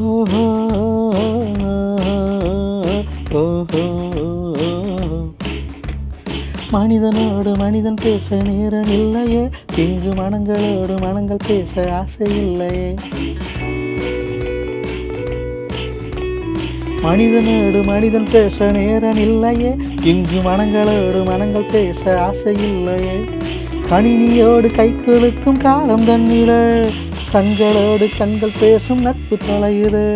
ஓஹோ ஓஹோ. மனிதனோடு மனிதன் பேச நேரம் இல்லையே, இங்கு மனங்களோடு மனங்கள் பேச ஆசை இல்லையே. மனிதனோடு மனிதன் பேச நேரம் இல்லையே, இங்கு மனங்களோடு மனங்கள் பேச ஆசை இல்லையே. கணினியோடு கை குலுக்கும் காலம் தன்னிலே, கண்களோடு கண்கள் பேசும் நட்பு தொலையுது.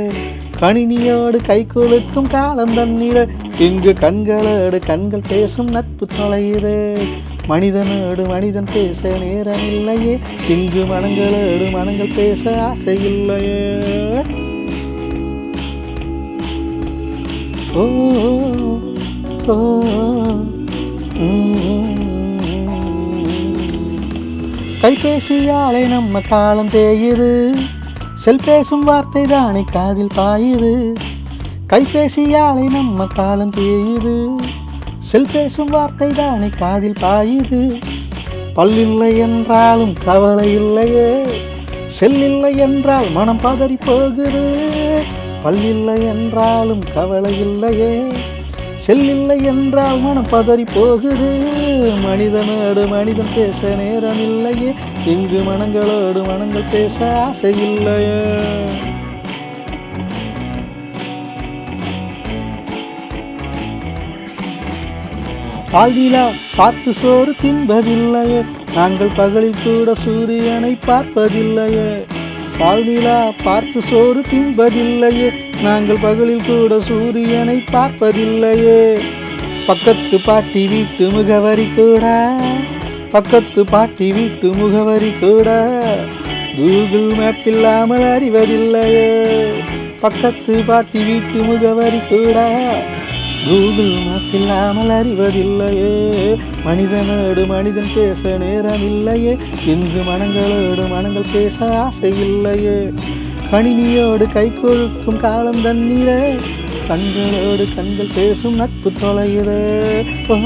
கணினியோடு கை குலுக்கும் காலம் தன்னிலே, இங்கு கண்களோடு கண்கள் பேசும் நட்பு தொலையுது. மனிதனோடு மனிதன் பேச நேரம் இல்லையே, இங்கு மனங்களோடு மனங்கள் பேச ஆசை இல்லையே. ஓ ஓ கைபேசியாலே நம்ம காலம் தேயுது, செல் பேசும் வார்த்தை தானே காதில் பாயுது. கைபேசியாலே நம்ம காலம் தேயுது, செல் பேசும் வார்த்தை தானே காதில் பாயுது. பல்லில்லை என்றாலும் கவலை இல்லையே, செல்லில்லை என்றால் மனம் பதறி போகுது. பல்லில்லை என்றாலும் கவலை இல்லையே, செல்லில்லை என்றால் மனம் பதறி போகுது. மனிதனோடு மனிதன் பேச நேரம் இல்லையே, இங்கு மனங்களோடு மனங்கள் பேச ஆசை இல்லையே. பால்நிலா பார்த்து சோறு தின்பதில்லையே, நாங்கள் பகலில் கூட சூரியனை பார்ப்பதில்லையே. பால்நிலா பார்த்து சோறு தின்பதில்லையே, நாங்கள் பகலில் கூட சூரியனை பார்ப்பதில்லையே. பக்கத்து பாட்டி வீட்டு முகவரி கூட, பக்கத்து பாட்டி வீட்டு முகவரி கூட கூகுள் மேப் இல்லாமல் அறிவதில்லையே. பக்கத்து பாட்டி வீட்டு முகவரி கூட கூகுள் மேப் இல்லாமல் அறிவதில்லையே. மனிதனோடு மனிதன் பேச நேரம் இல்லையே, இங்கு மனங்களோடு மனங்கள் பேச ஆசை இல்லையே. கணினியோடு கை கொழுக்கும் காலம் தன்னிலே, கண்களோடு கண்கள் பேசும் நட்பு தொலையுதே. ஓ